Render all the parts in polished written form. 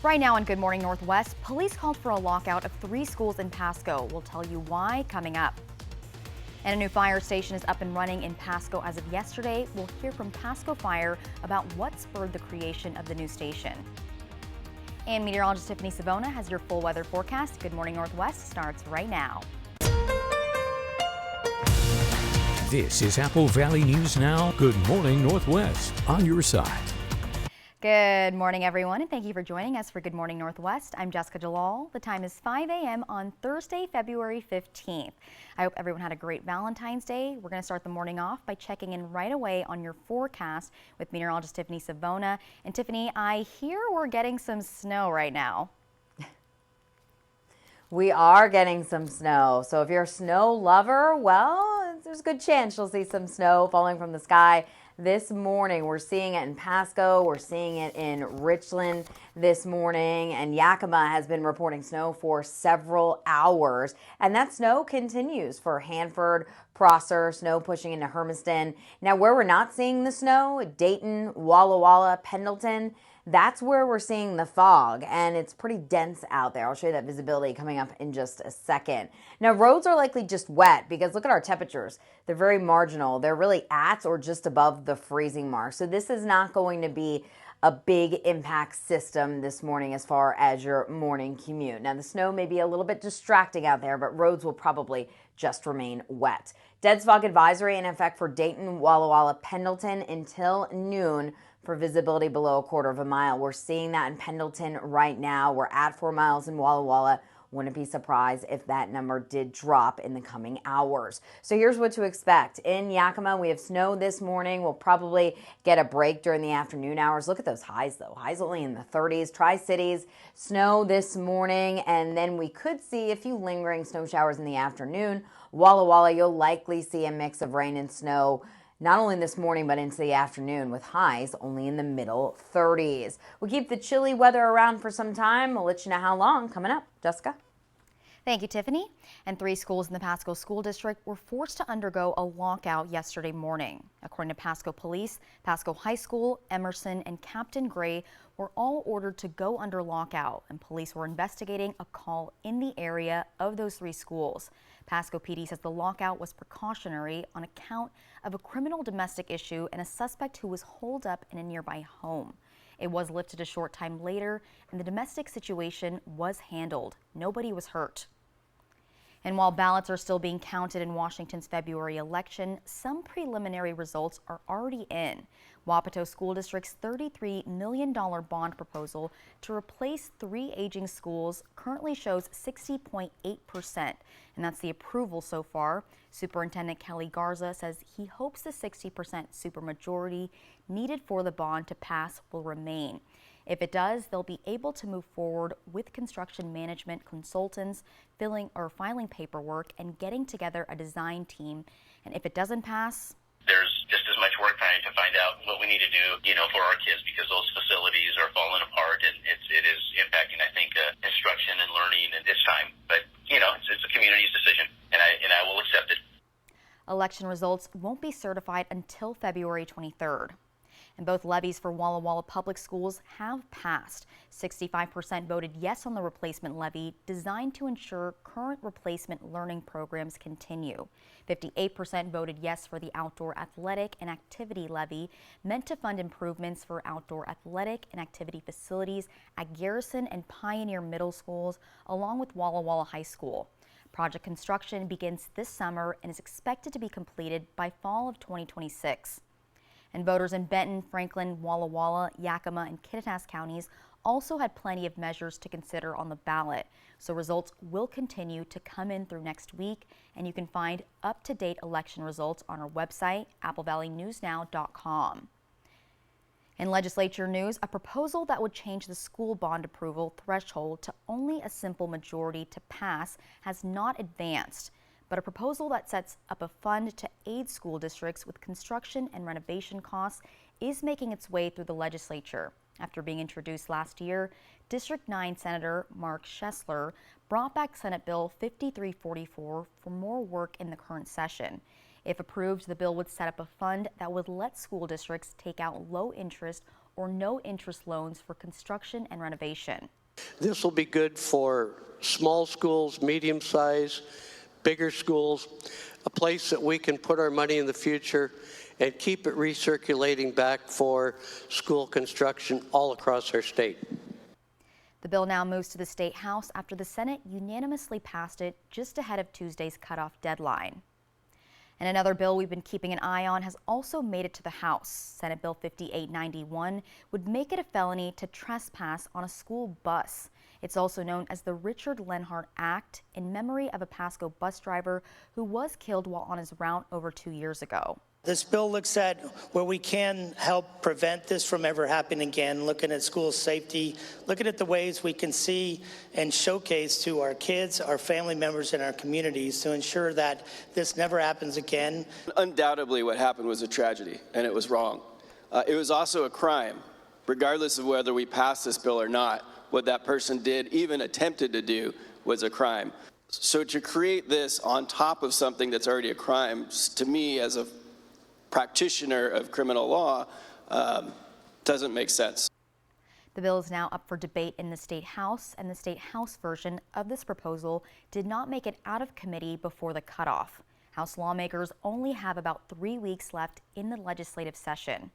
Right now on Good Morning Northwest, police called for a lockout of 3 schools in Pasco. We'll tell you why coming up. And a new fire station is up and running in Pasco as of yesterday. We'll hear from Pasco Fire about what spurred the creation of the new station. And meteorologist Tiffany Savona has your full weather forecast. Good Morning Northwest starts right now. This is Apple Valley News Now. Good Morning Northwest on your side. Good morning, everyone, and thank you for joining us for Good Morning Northwest. I'm Jessica Jalal. The time is 5 a.m. on Thursday, February 15th. I hope everyone had a great Valentine's Day. We're going to start the morning off by checking in right away on your forecast with meteorologist Tiffany Savona. And Tiffany, I hear we're getting some snow right now. We are getting some snow. So if you're a snow lover, well, there's a good chance you'll see some snow falling from the sky. This morning, we're seeing it in Pasco, we're seeing it in Richland this morning, and Yakima has been reporting snow for several hours. And that snow continues for Hanford, Prosser, snow pushing into Hermiston. Now, where we're not seeing the snow, Dayton, Walla Walla, Pendleton, that's where we're seeing the fog, and it's pretty dense out there. I'll show you that visibility coming up in just a second. Now, roads are likely just wet because look at our temperatures. They're very marginal. They're really at or just above the freezing mark. So this is not going to be a big impact system this morning as far as your morning commute. Now, the snow may be a little bit distracting out there, but roads will probably just remain wet. Dense fog advisory in effect for Dayton, Walla Walla, Pendleton until noon for visibility below a quarter of a mile. We're seeing that in Pendleton right now. We're at 4 miles in Walla Walla. Wouldn't be surprised if that number did drop in the coming hours. So here's what to expect. In Yakima, we have snow this morning. We'll probably get a break during the afternoon hours. Look at those highs, though. Highs only in the 30s. Tri-Cities, snow this morning, and then we could see a few lingering snow showers in the afternoon. Walla Walla, you'll likely see a mix of rain and snow not only this morning, but into the afternoon with highs only in the middle 30s. We'll keep the chilly weather around for some time. We'll let you know how long coming up. Jessica? Thank you, Tiffany. And 3 schools in the Pasco School District were forced to undergo a lockout yesterday morning. According to Pasco Police, Pasco High School, Emerson, and Captain Gray were all ordered to go under lockout, and police were investigating a call in the area of those 3 schools. Pasco PD says the lockout was precautionary on account of a criminal domestic issue and a suspect who was holed up in a nearby home. It was lifted a short time later, and the domestic situation was handled. Nobody was hurt. And while ballots are still being counted in Washington's February election, some preliminary results are already in. Wapato School District's $33 million bond proposal to replace 3 aging schools currently shows 60.8%, and that's the approval so far. Superintendent Kelly Garza says he hopes the 60% supermajority needed for the bond to pass will remain. If it does, they'll be able to move forward with construction management consultants, filing paperwork, and getting together a design team. And if it doesn't pass, there's just as much work trying to find out what we need to do, for our kids, because those facilities are falling apart, and it is impacting, I think, instruction and learning at this time. But it's a community's decision, and I will accept it. Election results won't be certified until February 23rd. And both levies for Walla Walla Public Schools have passed. 65% voted yes on the replacement levy designed to ensure current replacement learning programs continue. 58% voted yes for the outdoor athletic and activity levy meant to fund improvements for outdoor athletic and activity facilities at Garrison and Pioneer Middle Schools, along with Walla Walla High School. Project construction begins this summer and is expected to be completed by fall of 2026. And voters in Benton, Franklin, Walla Walla, Yakima, and Kittitas counties also had plenty of measures to consider on the ballot. So results will continue to come in through next week, and you can find up-to-date election results on our website, applevalleyNewsNow.com. In legislature news, a proposal that would change the school bond approval threshold to only a simple majority to pass has not advanced. But a proposal that sets up a fund to aid school districts with construction and renovation costs is making its way through the legislature. After being introduced last year, District 9 Senator Mark Schessler brought back Senate Bill 5344 for more work in the current session. If approved, the bill would set up a fund that would let school districts take out low-interest or no interest loans for construction and renovation. This will be good for small schools, medium size, bigger schools, a place that we can put our money in the future and keep it recirculating back for school construction all across our state. The bill now moves to the State House after the Senate unanimously passed it just ahead of Tuesday's cutoff deadline. And another bill we've been keeping an eye on has also made it to the House. Senate Bill 5891 would make it a felony to trespass on a school bus. It's also known as the Richard Lenhart Act, in memory of a Pasco bus driver who was killed while on his route over 2 years ago. This bill looks at where we can help prevent this from ever happening again, looking at school safety, looking at the ways we can see and showcase to our kids, our family members, and our communities to ensure that this never happens again. Undoubtedly, what happened was a tragedy, and it was wrong. It was also a crime, regardless of whether we pass this bill or not. What that person did, even attempted to do, was a crime. So to create this on top of something that's already a crime, to me, as a practitioner of criminal law, doesn't make sense. The bill is now up for debate in the State House, and the State House version of this proposal did not make it out of committee before the cutoff. House lawmakers only have about 3 weeks left in the legislative session.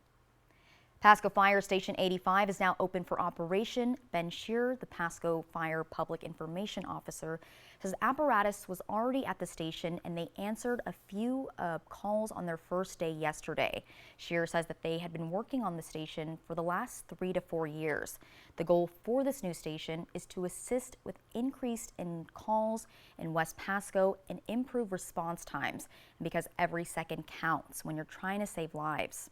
Pasco Fire Station 85 is now open for operation. Ben Shearer, the Pasco Fire Public Information Officer, says apparatus was already at the station and they answered a few calls on their first day yesterday. Shearer says that they had been working on the station for the last 3 to 4 years. The goal for this new station is to assist with increase in calls in West Pasco and improve response times, because every second counts when you're trying to save lives.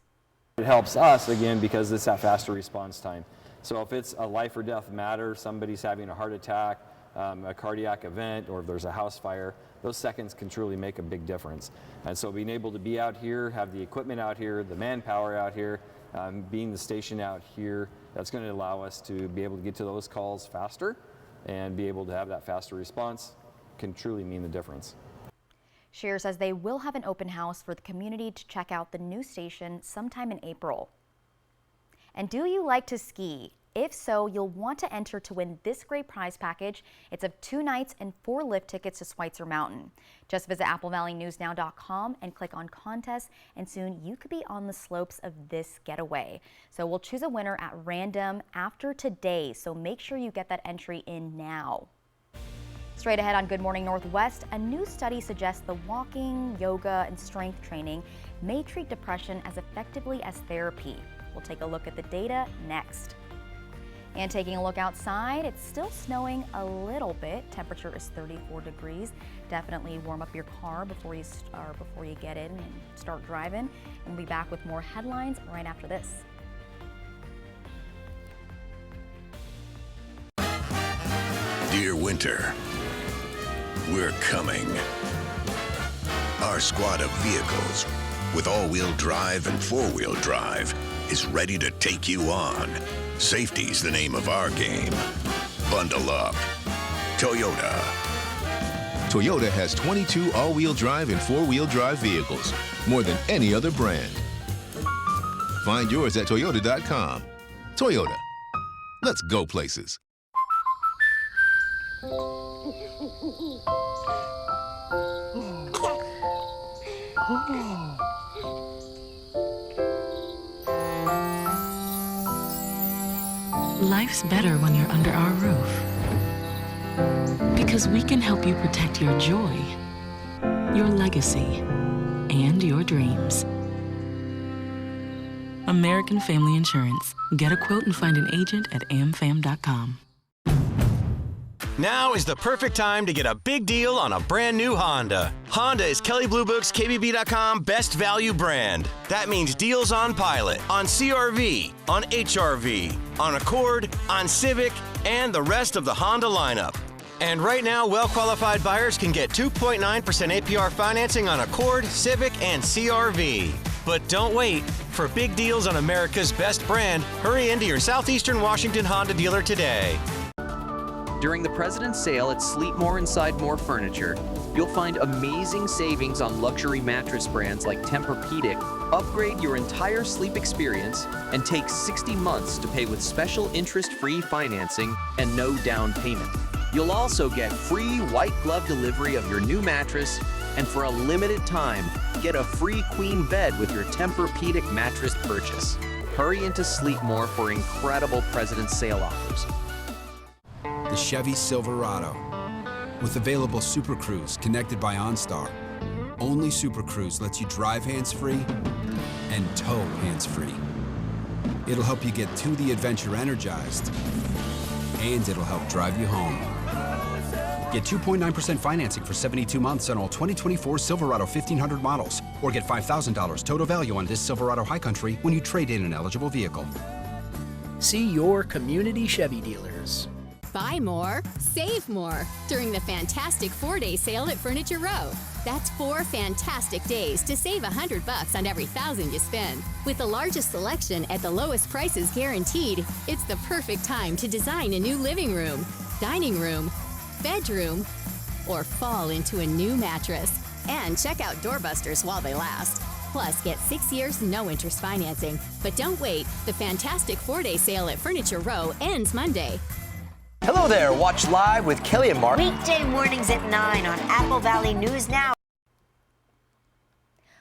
It helps us, again, because it's that faster response time. So if it's a life or death matter, somebody's having a heart attack, a cardiac event, or if there's a house fire, those seconds can truly make a big difference. And so being able to be out here, have the equipment out here, the manpower out here, being the station out here, that's going to allow us to be able to get to those calls faster and be able to have that faster response can truly mean the difference. Shearer says they will have an open house for the community to check out the new station sometime in April. And do you like to ski? If so, you'll want to enter to win this great prize package. It's of 2 nights and 4 lift tickets to Schweitzer Mountain. Just visit AppleValleyNewsNow.com and click on contests, and soon you could be on the slopes of this getaway. So we'll choose a winner at random after today, so make sure you get that entry in now. Straight ahead on Good Morning Northwest, a new study suggests the walking, yoga, and strength training may treat depression as effectively as therapy. We'll take a look at the data next. And taking a look outside, it's still snowing a little bit. Temperature is 34 degrees. Definitely warm up your car before you get in and start driving. And we'll be back with more headlines right after this. Dear Winter, we're coming. Our squad of vehicles with all-wheel drive and four-wheel drive is ready to take you on. Safety's the name of our game. Bundle up. Toyota. Toyota has 22 all-wheel drive and four-wheel drive vehicles, more than any other brand. Find yours at Toyota.com. Toyota. Let's go places. Life's better when you're under our roof. Because we can help you protect your joy, your legacy, and your dreams. American Family Insurance. Get a quote and find an agent at amfam.com. Now is the perfect time to get a big deal on a brand new Honda. Honda is Kelley Blue Book's KBB.com best value brand. That means deals on Pilot, on CR-V, on HR-V, on Accord, on Civic, and the rest of the Honda lineup. And right now, well-qualified buyers can get 2.9% APR financing on Accord, Civic, and CR-V. But don't wait. For big deals on America's best brand, hurry into your Southeastern Washington Honda dealer today. During the President's Sale at Sleep More Inside More Furniture, you'll find amazing savings on luxury mattress brands like Tempur-Pedic, Upgrade your entire sleep experience and take 60 months to pay with special interest-free financing and no down payment. You'll also get free white glove delivery of your new mattress, and for a limited time, get a free queen bed with your Tempur-Pedic mattress purchase. Hurry into Sleepmore for incredible President's Sale offers. The Chevy Silverado. With available Super Cruise connected by OnStar. Only Super Cruise lets you drive hands-free and tow hands-free. It'll help you get to the adventure energized, and it'll help drive you home. Get 2.9% financing for 72 months on all 2024 Silverado 1500 models, or get $5,000 total value on this Silverado High Country when you trade in an eligible vehicle. See your community Chevy dealers. Buy more, save more during the fantastic 4-day sale at Furniture Row. That's 4 fantastic days to save $100 on every $1,000 you spend. With the largest selection at the lowest prices guaranteed, it's the perfect time to design a new living room, dining room, bedroom, or fall into a new mattress. And check out doorbusters while they last. Plus, get 6 years no interest financing. But don't wait, the fantastic 4-day sale at Furniture Row ends Monday. Hello there, watch live with Kelly and Mark. Weekday mornings at 9 on Apple Valley News Now.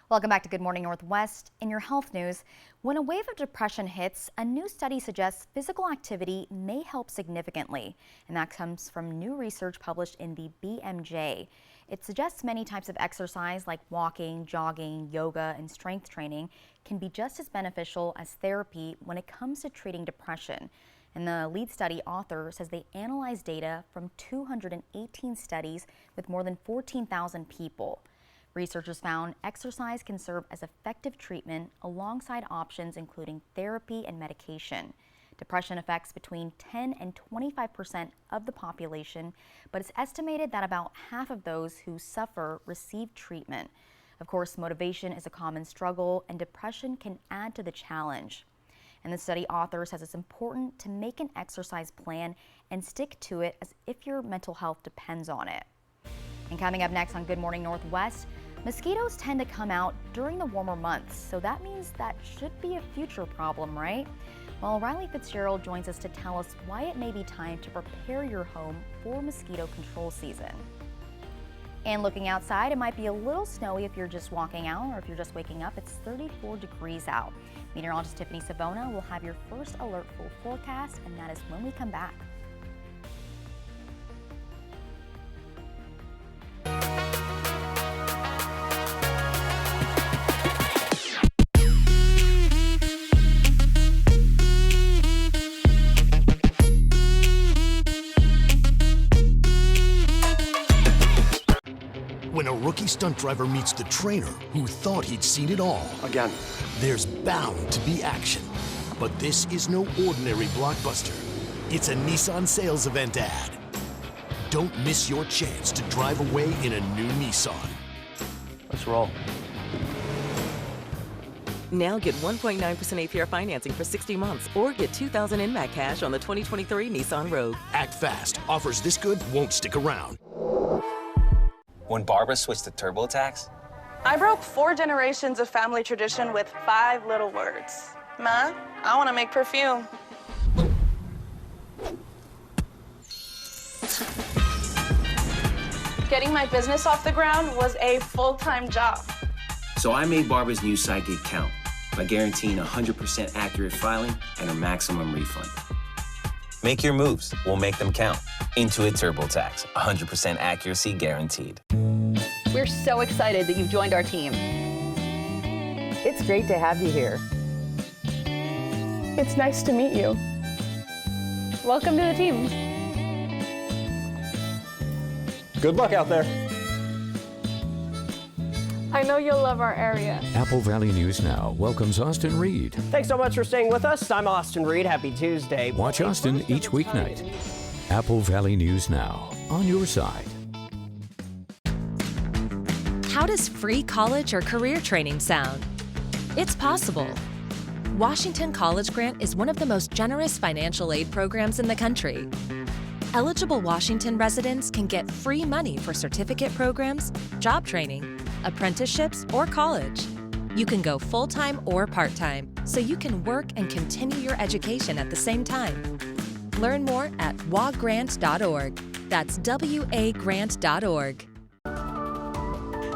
Welcome back to Good Morning Northwest. In your health news, when a wave of depression hits, a new study suggests physical activity may help significantly. And that comes from new research published in the BMJ. It suggests many types of exercise like walking, jogging, yoga, and strength training can be just as beneficial as therapy when it comes to treating depression. And the lead study author says they analyzed data from 218 studies with more than 14,000 people. Researchers found exercise can serve as effective treatment alongside options including therapy and medication. Depression affects between 10 and 25% of the population, but it's estimated that about half of those who suffer receive treatment. Of course, motivation is a common struggle, and depression can add to the challenge. And the study author says it's important to make an exercise plan and stick to it as if your mental health depends on it. And coming up next on Good Morning Northwest, mosquitoes tend to come out during the warmer months, so that means that should be a future problem, right? Well, Riley Fitzgerald joins us to tell us why it may be time to prepare your home for mosquito control season. And looking outside, it might be a little snowy if you're just walking out or if you're just waking up. It's 34 degrees out. Meteorologist Tiffany Savona will have your first alert full forecast, and that is when we come back. When a rookie stunt driver meets the trainer who thought he'd seen it all. Again. There's bound to be action. But this is no ordinary blockbuster. It's a Nissan sales event ad. Don't miss your chance to drive away in a new Nissan. Let's roll. Now get 1.9% APR financing for 60 months or get $2,000 in MAC cash on the 2023 Nissan Rogue. Act fast. Offers this good won't stick around. When Barbara switched to TurboTax, I broke 4 generations of family tradition with 5 little words. Ma, I want to make perfume. Getting my business off the ground was a full-time job. so I made Barbara's new Sidekick count by guaranteeing 100% accurate filing and a maximum refund. Make your moves. We'll make them count. Intuit TurboTax. 100% accuracy guaranteed. We're so excited that you've joined our team. It's great to have you here. It's nice to meet you. Welcome to the team. Good luck out there. I know you'll love our area. Apple Valley News Now welcomes Austin Reed. Thanks so much for staying with us. I'm Austin Reed. Happy Tuesday. Watch Austin each weeknight. Apple Valley News Now, on your side. How does free college or career training sound? It's possible. Washington College Grant is one of the most generous financial aid programs in the country. Eligible Washington residents can get free money for certificate programs, job training, apprenticeships, or college. You can go full-time or part-time, so you can work and continue your education at the same time. Learn more at wagrant.org. That's wagrant.org.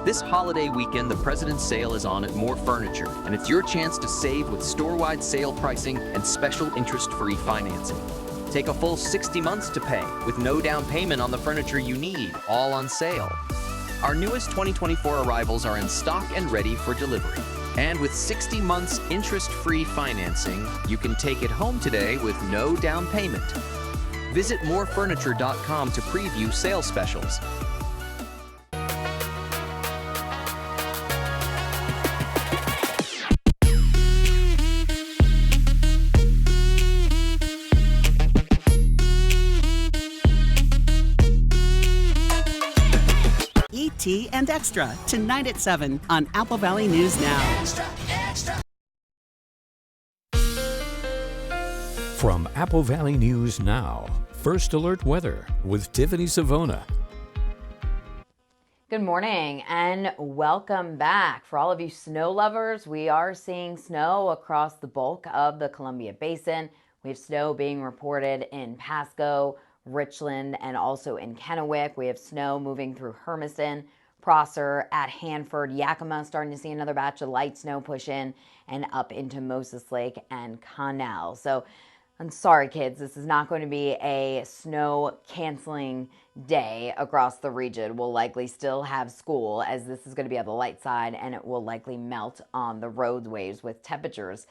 This holiday weekend, the President's Sale is on at More Furniture, and it's your chance to save with store-wide sale pricing and special interest-free financing. Take a full 60 months to pay with no down payment on the furniture you need, all on sale. Our newest 2024 arrivals are in stock and ready for delivery. And with 60 months interest-free financing, you can take it home today with no down payment. Visit morefurniture.com to preview sales specials. ET and Extra, tonight at 7 on Apple Valley News Now. From Apple Valley News Now, First Alert Weather with Tiffany Savona. Good morning and welcome back. For all of you snow lovers, we are seeing snow across the bulk of the Columbia Basin. We have snow being reported in Pasco, Richland, and also in Kennewick. We have snow moving through Hermiston, Prosser, at Hanford, Yakima, starting to see another batch of light snow push in and up into Moses Lake and Connell. So I'm sorry, kids, this is not going to be a snow canceling day across the region. We'll likely still have school, as this is going to be on the light side, and it will likely melt on the roadways with temperatures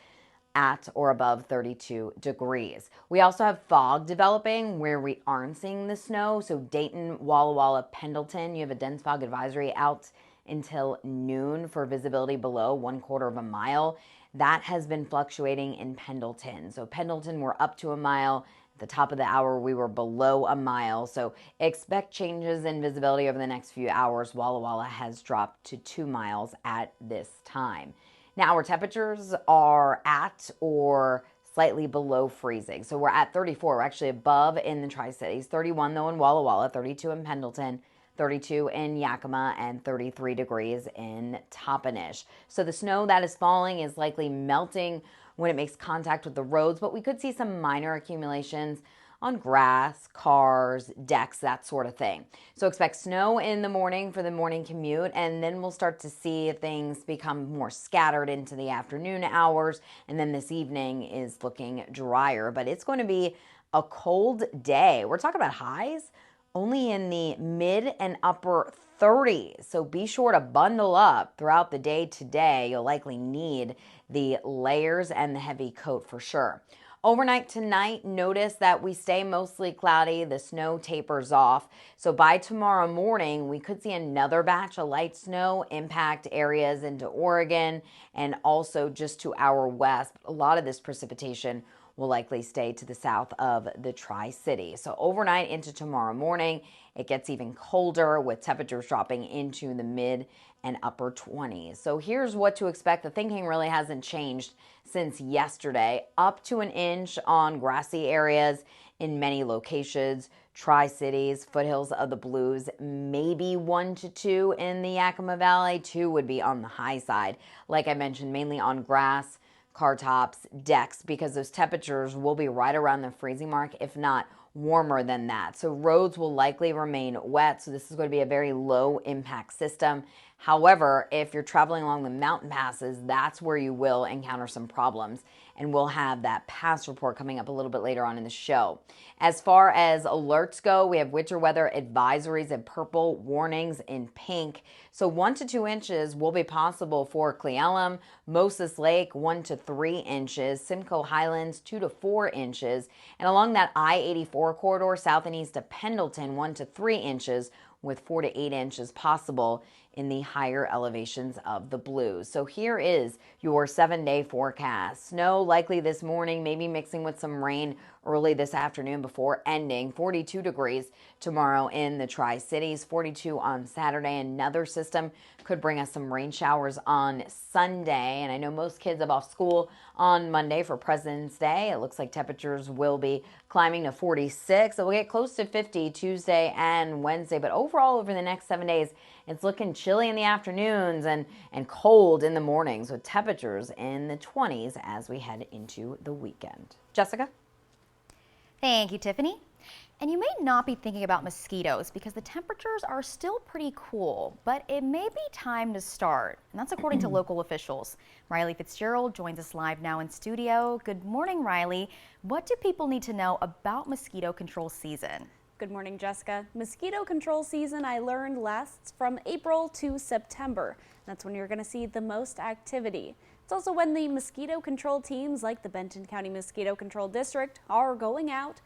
at or above 32 degrees. We also have fog developing where we aren't seeing the snow. So Dayton, Walla Walla, Pendleton, you have a dense fog advisory out until noon for visibility below 1/4 of a mile. That has been fluctuating in Pendleton. So Pendleton, we're up to a mile. At the top of the hour, we were below a mile. So expect changes in visibility over the next few hours. Walla Walla has dropped to 2 miles at this time. Now, our temperatures are at or slightly below freezing. So we're at 34. We're actually above in the Tri-Cities. 31, though, in Walla Walla, 32 in Pendleton, 32 in Yakima, and 33 degrees in Toppenish. So the snow that is falling is likely melting when it makes contact with the roads, but we could see some minor accumulations on grass, cars, decks, that sort of thing. So expect snow in the morning for the morning commute, and then we'll start to see things become more scattered into the afternoon hours, and then this evening is looking drier, but it's going to be a cold day. We're talking about highs only in the mid and upper 30s, so be sure to bundle up throughout the day today. You'll likely need the layers and the heavy coat for sure. Overnight tonight, notice that we stay mostly cloudy. The snow tapers off. So by tomorrow morning, we could see another batch of light snow impact areas into Oregon and also just to our west. A lot of this precipitation will likely stay to the south of the Tri-City. So overnight into tomorrow morning, it gets even colder with temperatures dropping into the mid and upper 20s. So here's what to expect. The thinking really hasn't changed since yesterday. Up to an inch on grassy areas in many locations. Tri-Cities, foothills of the Blues, maybe 1 to 2 in the Yakima Valley. 2 would be on the high side. Like I mentioned, mainly on grass, car tops, decks, because those temperatures will be right around the freezing mark, if not warmer than that. So roads will likely remain wet. So this is going to be a very low impact system. However, if you're traveling along the mountain passes, that's where you will encounter some problems. And we'll have that pass report coming up a little bit later on in the show. As far as alerts go, we have winter weather advisories in purple, warnings in pink. So 1 to 2 inches will be possible for Cle Elum, Moses Lake 1 to 3 inches, Simcoe Highlands 2 to 4 inches, and along that I-84 corridor south and east of Pendleton 1 to 3 inches with 4 to 8 inches possible in the higher elevations of the Blues. So here is your 7-day forecast. Snow likely this morning, maybe mixing with some rain early this afternoon before ending. 42 degrees tomorrow in the Tri-Cities, 42 on Saturday. Another system could bring us some rain showers on Sunday. And I know most kids have off school on Monday for President's Day. It looks like temperatures will be climbing to 46. So we'll get close to 50 Tuesday and Wednesday. But overall, over the next 7 days, it's looking chilly in the afternoons and cold in the mornings with temperatures in the 20s as we head into the weekend. Jessica? Thank you, Tiffany. And you may not be thinking about mosquitoes because the temperatures are still pretty cool, but it may be time to start. And that's according to local officials. Riley Fitzgerald joins us live now in studio. Good morning, Riley. What do people need to know about mosquito control season? Good morning, Jessica. Mosquito control season, I learned, lasts from April to September. That's when you're going to see the most activity. It's also when the mosquito control teams like the Benton County Mosquito Control District are going out,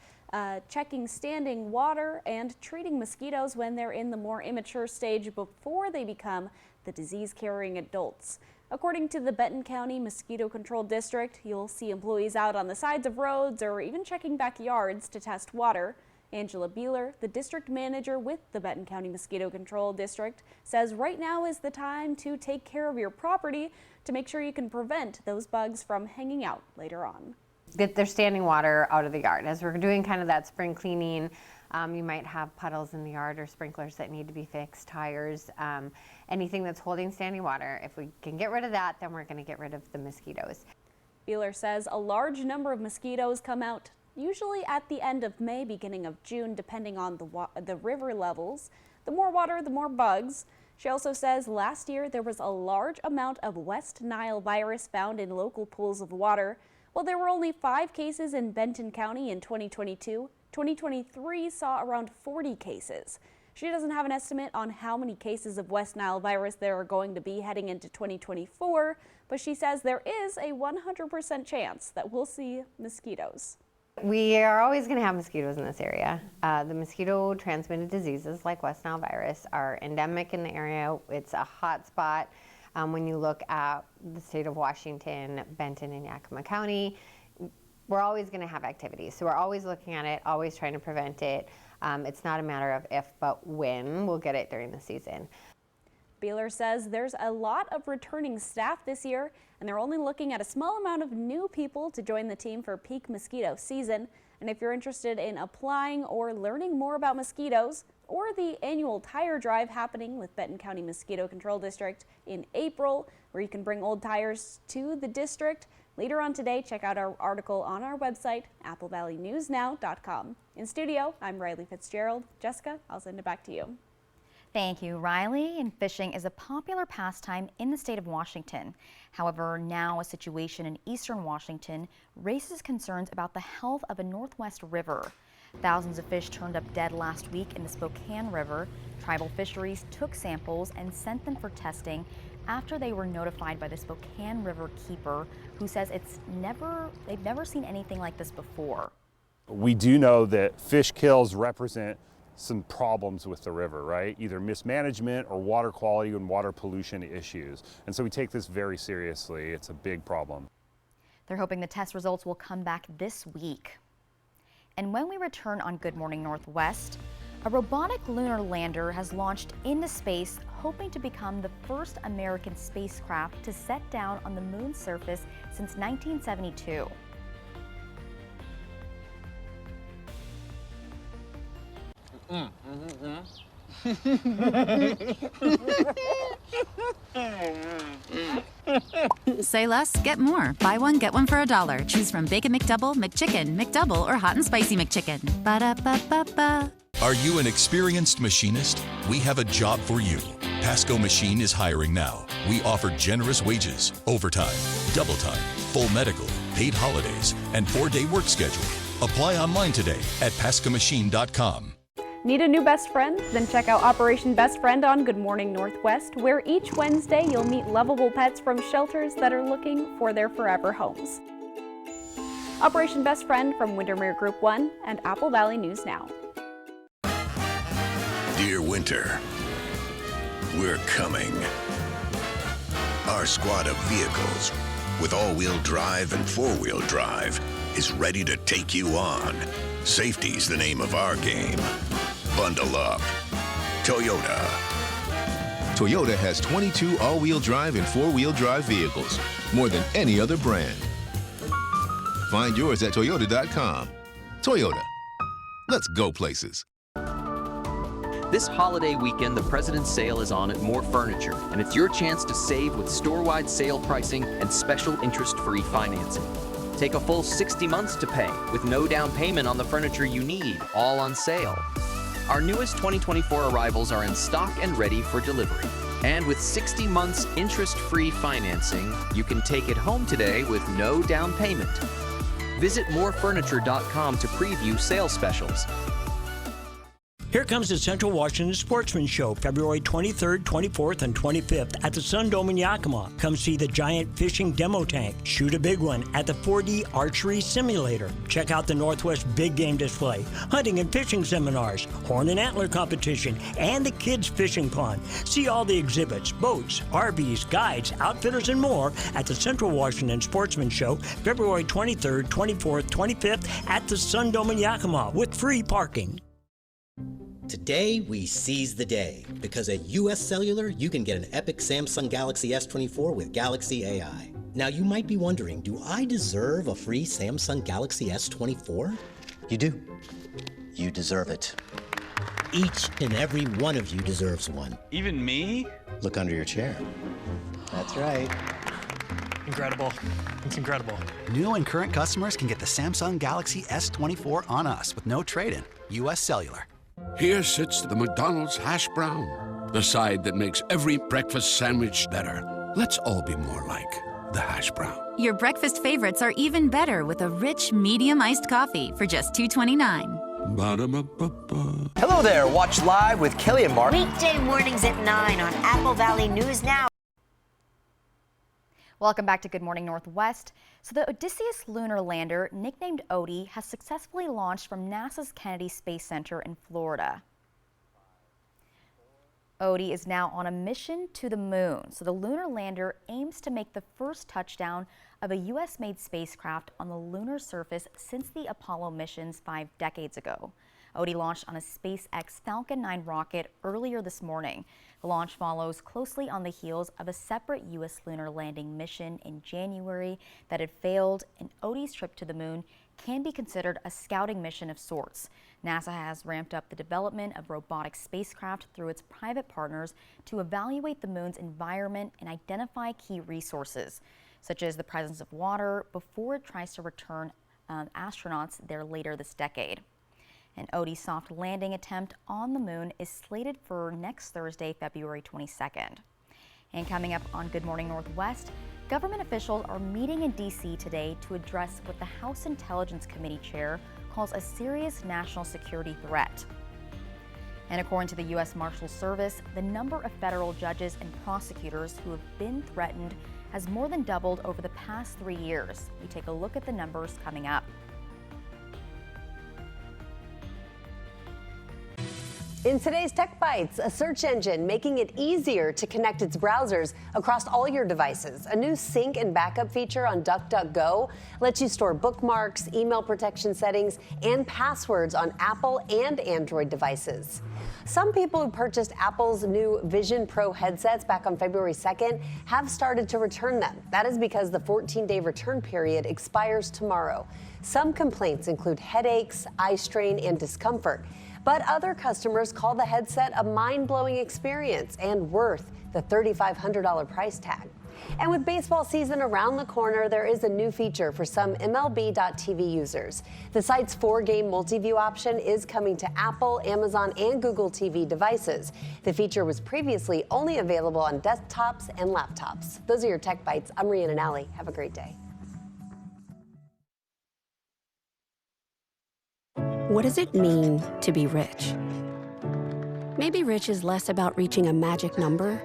checking standing water and treating mosquitoes when they're in the more immature stage before they become the disease-carrying adults. According to the Benton County Mosquito Control District, you'll see employees out on the sides of roads or even checking backyards to test water. Angela Beeler, the district manager with the Benton County Mosquito Control District, says right now is the time to take care of your property to make sure you can prevent those bugs from hanging out later on. Get their standing water out of the yard. As we're doing kind of that spring cleaning, you might have puddles in the yard or sprinklers that need to be fixed, tires, anything that's holding standing water. If we can get rid of that, then we're going to get rid of the mosquitoes. Beeler says a large number of mosquitoes come out usually at the end of May, beginning of June, depending on the river levels. The more water, the more bugs. She also says last year there was a large amount of West Nile virus found in local pools of water. While there were only 5 cases in Benton County in 2022, 2023 saw around 40 cases. She doesn't have an estimate on how many cases of West Nile virus there are going to be heading into 2024, but she says there is a 100% chance that we'll see mosquitoes. We are always going to have mosquitoes in this area. The mosquito-transmitted diseases like West Nile virus are endemic in the area. It's a hot spot. When you look at the state of Washington, Benton and Yakima County, we're always going to have activities. So we're always looking at it, always trying to prevent it. It's not a matter of if, but when we'll get it during the season. Beeler says there's a lot of returning staff this year, and they're only looking at a small amount of new people to join the team for peak mosquito season. And if you're interested in applying or learning more about mosquitoes, or the annual tire drive happening with Benton County Mosquito Control District in April, where you can bring old tires to the district, later on today, check out our article on our website, applevalley.newsnow.com. In studio, I'm Riley Fitzgerald. Jessica, I'll send it back to you. Thank you, Riley. And fishing is a popular pastime in the state of Washington. However, now a situation in eastern Washington raises concerns about the health of a Northwest river. Thousands of fish turned up dead last week in the Spokane River. Tribal Fisheries took samples and sent them for testing after they were notified by the Spokane River keeper, who says they've never seen anything like this before. We do know that fish kills represent some problems with the river, right? Either mismanagement or water quality and water pollution issues. And so we take this very seriously. It's a big problem. They're hoping the test results will come back this week. And when we return on Good Morning Northwest, a robotic lunar lander has launched into space, hoping to become the first American spacecraft to set down on the moon's surface since 1972. Say less, get more. Buy one, get one for $1. Choose from Bacon McDouble, McChicken, McDouble, or Hot and Spicy McChicken. Ba-da-ba-ba-ba. Are you an experienced machinist? We have a job for you. Pasco Machine is hiring now. We offer generous wages, overtime, double time, full medical, paid holidays, and 4-day work schedule. Apply online today at pascomachine.com. Need a new best friend? Then check out Operation Best Friend on Good Morning Northwest, where each Wednesday you'll meet lovable pets from shelters that are looking for their forever homes. Operation Best Friend from Windermere Group 1 and Apple Valley News Now. Dear Winter, we're coming. Our squad of vehicles with all-wheel drive and four-wheel drive is ready to take you on. Safety's the name of our game. Bundle up. Toyota. Toyota has 22 all-wheel drive and four-wheel drive vehicles, more than any other brand. Find yours at toyota.com. Toyota. Let's go places. This holiday weekend, the President's Sale is on at More Furniture, and it's your chance to save with store-wide sale pricing and special interest-free financing. Take a full 60 months to pay with no down payment on the furniture you need, all on sale. Our newest 2024 arrivals are in stock and ready for delivery. And with 60 months interest-free financing, you can take it home today with no down payment. Visit morefurniture.com to preview sales specials. Here comes the Central Washington Sportsman Show, February 23rd, 24th, and 25th at the Sun Dome in Yakima. Come see the giant fishing demo tank, shoot a big one at the 4D Archery Simulator. Check out the Northwest Big Game Display, hunting and fishing seminars, horn and antler competition, and the kids' fishing pond. See all the exhibits, boats, RVs, guides, outfitters, and more at the Central Washington Sportsman Show, February 23rd, 24th, 25th at the Sun Dome in Yakima with free parking. Today, we seize the day, because at US Cellular, you can get an epic Samsung Galaxy S24 with Galaxy AI. Now, you might be wondering, do I deserve a free Samsung Galaxy S24? You do. You deserve it. Each and every one of you deserves one. Even me? Look under your chair. That's right. Incredible. It's incredible. New and current customers can get the Samsung Galaxy S24 on us with no trade-in. US Cellular. Here sits the McDonald's hash brown, the side that makes every breakfast sandwich better. Let's all be more like the hash brown. Your breakfast favorites are even better with a rich, medium iced coffee for just $2.29. Ba-da-ba-ba-ba. Hello there. Watch live with Kelly and Mark. Weekday mornings at 9 on Apple Valley News Now. Welcome back to Good Morning Northwest. So the Odysseus lunar lander, nicknamed Odie, has successfully launched from NASA's Kennedy Space Center in Florida. Odie is now on a mission to the moon. So the lunar lander aims to make the first touchdown of a U.S.-made spacecraft on the lunar surface since the Apollo missions 5 decades ago. Odie launched on a SpaceX Falcon 9 rocket earlier this morning. The launch follows closely on the heels of a separate U.S. lunar landing mission in January that had failed, and Odie's trip to the moon can be considered a scouting mission of sorts. NASA has ramped up the development of robotic spacecraft through its private partners to evaluate the moon's environment and identify key resources, such as the presence of water, before it tries to return astronauts there later this decade. An Odie soft landing attempt on the moon is slated for next Thursday, February 22nd. And coming up on Good Morning Northwest, government officials are meeting in D.C. today to address what the House Intelligence Committee chair calls a serious national security threat. And according to the U.S. Marshals Service, the number of federal judges and prosecutors who have been threatened has more than doubled over the past 3 years. We take a look at the numbers coming up. In today's Tech Bites, a search engine making it easier to connect its browsers across all your devices. A new sync and backup feature on DuckDuckGo lets you store bookmarks, email protection settings, and passwords on Apple and Android devices. Some people who purchased Apple's new Vision Pro headsets back on February 2nd have started to return them. That is because the 14-day return period expires tomorrow. Some complaints include headaches, eye strain, and discomfort. But other customers call the headset a mind-blowing experience and worth the $3,500 price tag. And with baseball season around the corner, there is a new feature for some MLB.TV users. The site's 4-game multi-view option is coming to Apple, Amazon, and Google TV devices. The feature was previously only available on desktops and laptops. Those are your Tech Bites. I'm Rhiannon Alley. Have a great day. What does it mean to be rich? Maybe rich is less about reaching a magic number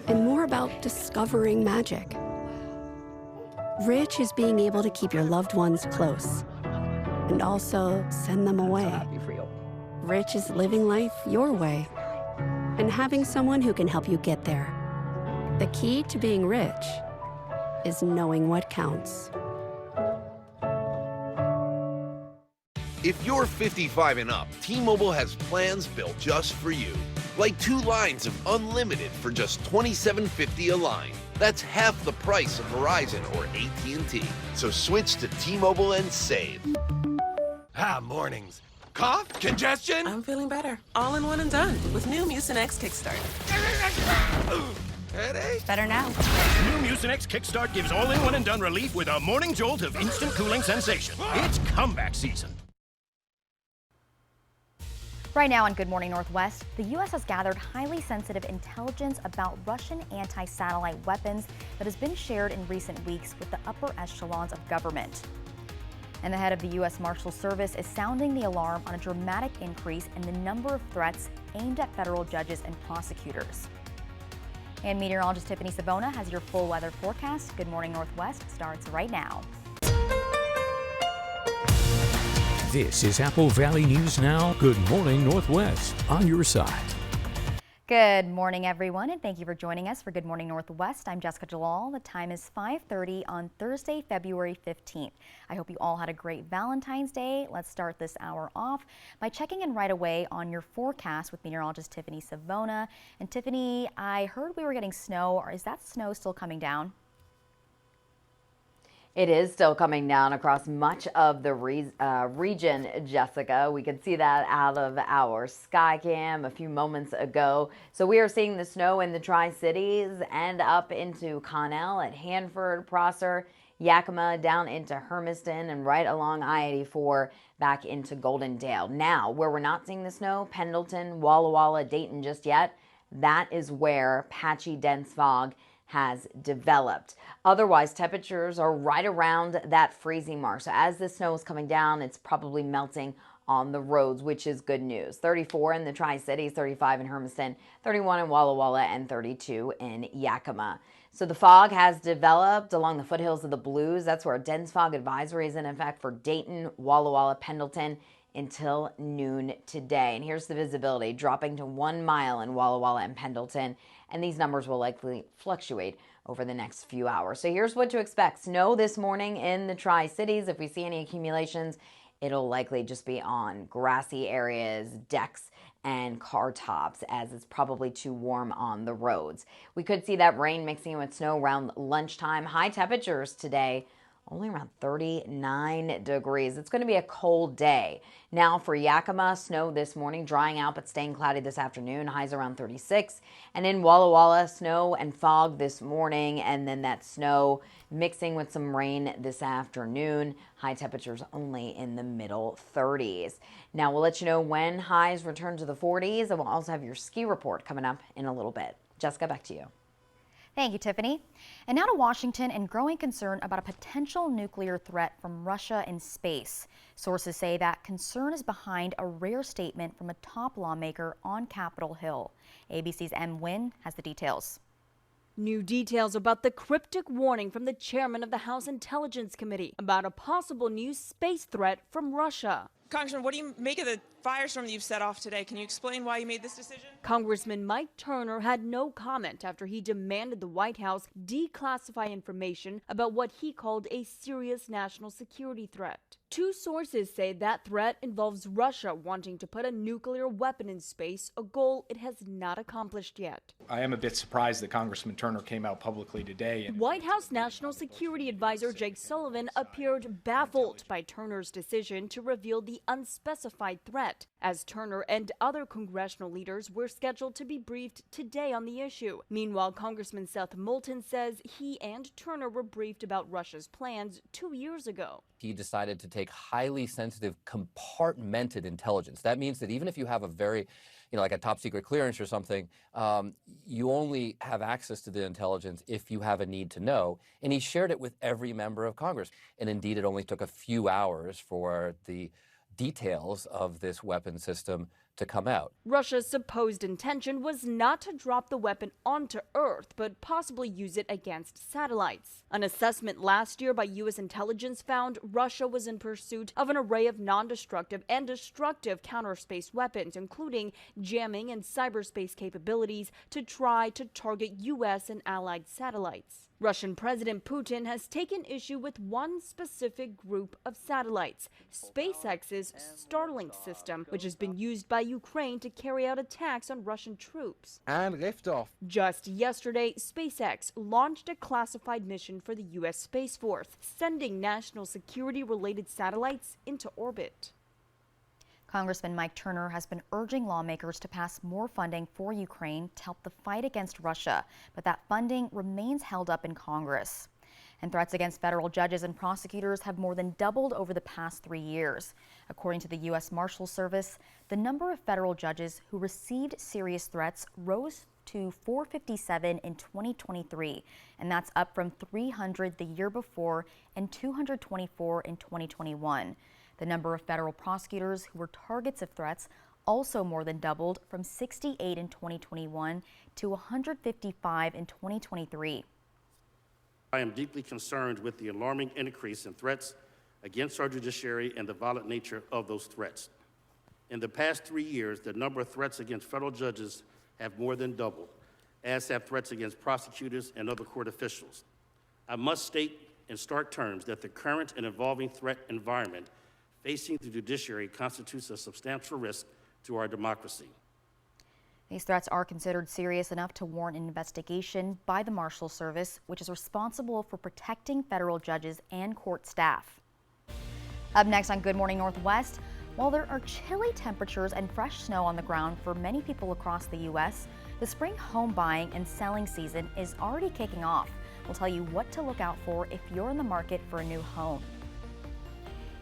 and more about discovering magic. Rich is being able to keep your loved ones close and also send them away. Rich is living life your way and having someone who can help you get there. The key to being rich is knowing what counts. If you're 55 and up, T-Mobile has plans built just for you. Like 2 lines of unlimited for just $27.50 a line. That's half the price of Verizon or AT&T. So switch to T-Mobile and save. Mornings. Cough? Congestion? I'm feeling better. All in one and done with new Mucinex Kickstart. Headache? Better now. New Mucinex Kickstart gives all-in-one and done relief with a morning jolt of instant cooling sensation. It's comeback season. Right now on Good Morning Northwest, the U.S. has gathered highly sensitive intelligence about Russian anti-satellite weapons that has been shared in recent weeks with the upper echelons of government. And the head of the U.S. Marshal Service is sounding the alarm on a dramatic increase in the number of threats aimed at federal judges and prosecutors. And meteorologist Tiffany Savona has your full weather forecast. Good Morning Northwest starts right now. This is Apple Valley News Now. Good Morning Northwest on your side. Good morning, everyone, and thank you for joining us for Good Morning Northwest. I'm Jessica Jalal. The time is 5:30 on Thursday, February 15th. I hope you all had a great Valentine's Day. Let's start this hour off by checking in right away on your forecast with meteorologist Tiffany Savona. And Tiffany, I heard we were getting snow. Is that snow still coming down? It is still coming down across much of the region, Jessica. We could see that out of our sky cam a few moments ago. So we are seeing the snow in the Tri-Cities and up into Connell at Hanford, Prosser, Yakima, down into Hermiston, and right along I-84 back into Goldendale. Now, where we're not seeing the snow, Pendleton, Walla Walla, Dayton just yet, that is where patchy dense fog has developed. Otherwise, temperatures are right around that freezing mark. So as the snow is coming down, it's probably melting on the roads, which is good news. 34 in the Tri-Cities, 35 in Hermiston, 31 in Walla Walla, and 32 in Yakima. So the fog has developed along the foothills of the Blues. That's where a dense fog advisory is in effect for Dayton, Walla Walla, Pendleton until noon today. And here's the visibility, dropping to 1 mile in Walla Walla and Pendleton. And these numbers will likely fluctuate over the next few hours. So here's what to expect. Snow this morning in the Tri-Cities. If we see any accumulations, it'll likely just be on grassy areas, decks, and car tops, as it's probably too warm on the roads. We could see that rain mixing with snow around lunchtime. High temperatures today, only around 39 degrees. It's going to be a cold day. Now for Yakima, snow this morning, drying out but staying cloudy this afternoon, highs around 36. And in Walla Walla, snow and fog this morning, and then that snow mixing with some rain this afternoon. High temperatures only in the middle 30s. Now we'll let you know when highs return to the 40s, and we'll also have your ski report coming up in a little bit. Jessica, back to you. Thank you, Tiffany. And now to Washington and growing concern about a potential nuclear threat from Russia in space. Sources say that concern is behind a rare statement from a top lawmaker on Capitol Hill. ABC's M. Wynn has the details. New details about the cryptic warning from the chairman of the House Intelligence Committee about a possible new space threat from Russia. Congressman, what do you make of the firestorm that you've set off today? Can you explain why you made this decision? Congressman Mike Turner had no comment after he demanded the White House declassify information about what he called a serious national security threat. Two sources say that threat involves Russia wanting to put a nuclear weapon in space, a goal it has not accomplished yet. I am a bit surprised that Congressman Turner came out publicly today. White House National Security Advisor Jake Sullivan appeared baffled by Turner's decision to reveal the unspecified threat, as Turner and other congressional leaders were scheduled to be briefed today on the issue. Meanwhile, Congressman Seth Moulton says he and Turner were briefed about Russia's plans 2 years ago. He decided to take highly sensitive, compartmented intelligence. That means that even if you have a very, like a top secret clearance or something, you only have access to the intelligence if you have a need to know. And he shared it with every member of Congress. And indeed, it only took a few hours for the details of this weapon system to come out. Russia's supposed intention was not to drop the weapon onto Earth, but possibly use it against satellites. An assessment last year by U.S. intelligence found Russia was in pursuit of an array of non-destructive and destructive counter-space weapons, including jamming and cyberspace capabilities to try to target U.S. and allied satellites. Russian President Putin has taken issue with one specific group of satellites, SpaceX's Starlink system, which has been used by Ukraine to carry out attacks on Russian troops. And liftoff. Just yesterday, SpaceX launched a classified mission for the U.S. Space Force, sending national security-related satellites into orbit. Congressman Mike Turner has been urging lawmakers to pass more funding for Ukraine to help the fight against Russia, but that funding remains held up in Congress. And threats against federal judges and prosecutors have more than doubled over the past 3 years. According to the U.S. Marshals Service, the number of federal judges who received serious threats rose to 457 in 2023, and that's up from 300 the year before and 224 in 2021. The number of federal prosecutors who were targets of threats also more than doubled from 68 in 2021 to 155 in 2023. I am deeply concerned with the alarming increase in threats against our judiciary and the violent nature of those threats. In the past 3 years, the number of threats against federal judges have more than doubled, as have threats against prosecutors and other court officials. I must state in stark terms that the current and evolving threat environment facing the judiciary constitutes a substantial risk to our democracy. These threats are considered serious enough to warrant an investigation by the Marshals Service, which is responsible for protecting federal judges and court staff. Up next on Good Morning Northwest, while there are chilly temperatures and fresh snow on the ground for many people across the U.S., the spring home buying and selling season is already kicking off. We'll tell you what to look out for if you're in the market for a new home.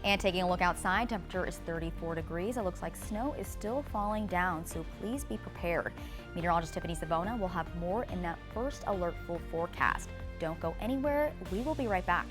And taking a look outside, temperature is 34 degrees. It looks like snow is still falling down, so please be prepared. Meteorologist Tiffany Savona will have more in that first alert full forecast. Don't go anywhere. We will be right back.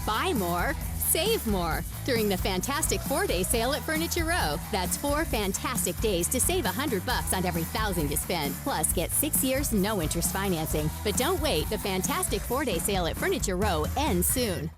Buy more, save more during the fantastic 4-day sale at Furniture Row. That's 4 fantastic days to save $100 on every $1,000 you spend. Plus, get 6 years, no interest financing. But don't wait, the fantastic 4-day sale at Furniture Row ends soon.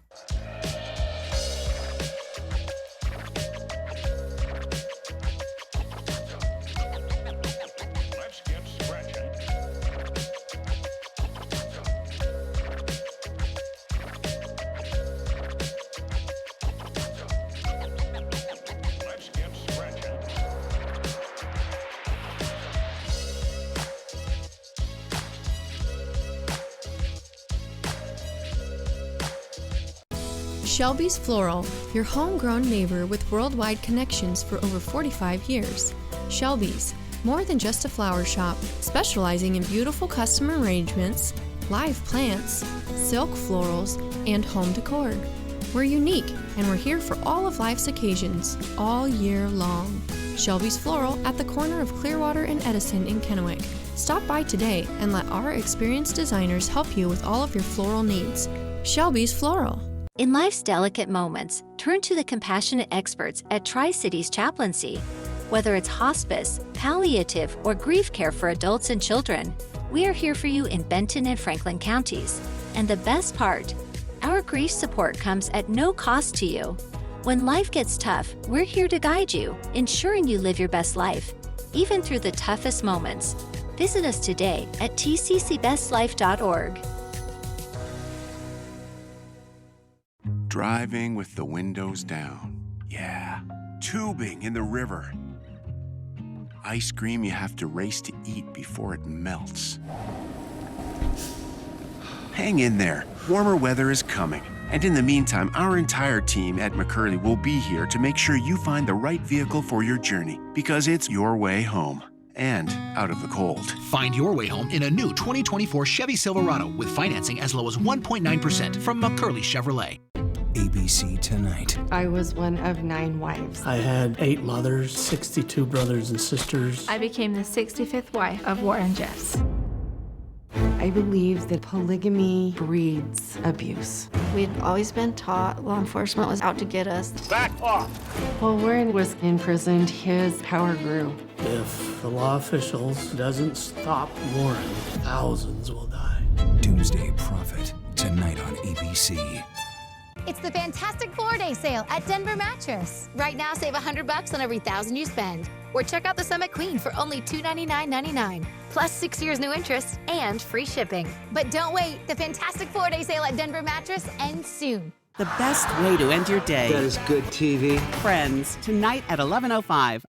Shelby's Floral, your homegrown neighbor with worldwide connections for over 45 years. Shelby's, more than just a flower shop, specializing in beautiful custom arrangements, live plants, silk florals, and home decor. We're unique, and we're here for all of life's occasions, all year long. Shelby's Floral at the corner of Clearwater and Edison in Kennewick. Stop by today and let our experienced designers help you with all of your floral needs. Shelby's Floral. In life's delicate moments, turn to the compassionate experts at Tri-Cities Chaplaincy. Whether it's hospice, palliative, or grief care for adults and children, we are here for you in Benton and Franklin counties. And the best part, our grief support comes at no cost to you. When life gets tough, we're here to guide you, ensuring you live your best life, even through the toughest moments. Visit us today at tccbestlife.org. Driving with the windows down. Yeah. Tubing in the river. Ice cream you have to race to eat before it melts. Hang in there. Warmer weather is coming. And in the meantime, our entire team at McCurley will be here to make sure you find the right vehicle for your journey, because it's your way home and out of the cold. Find your way home in a new 2024 Chevy Silverado with financing as low as 1.9% from McCurley Chevrolet. ABC Tonight. I was one of 9 wives. I had 8 mothers, 62 brothers and sisters. I became the 65th wife of Warren Jeffs. I believe that polygamy breeds abuse. We'd always been taught law enforcement was out to get us. Back off! While Warren was imprisoned, his power grew. If the law officials doesn't stop Warren, thousands will die. Doomsday Prophet, tonight on ABC. It's the fantastic 4-day sale at Denver Mattress. Right now, save $100 on every $1,000 you spend. Or check out the Summit Queen for only $299.99, plus 6 years no interest and free shipping. But don't wait, the fantastic 4-day sale at Denver Mattress ends soon. The best way to end your day. That is good TV. Friends, tonight at 11:05.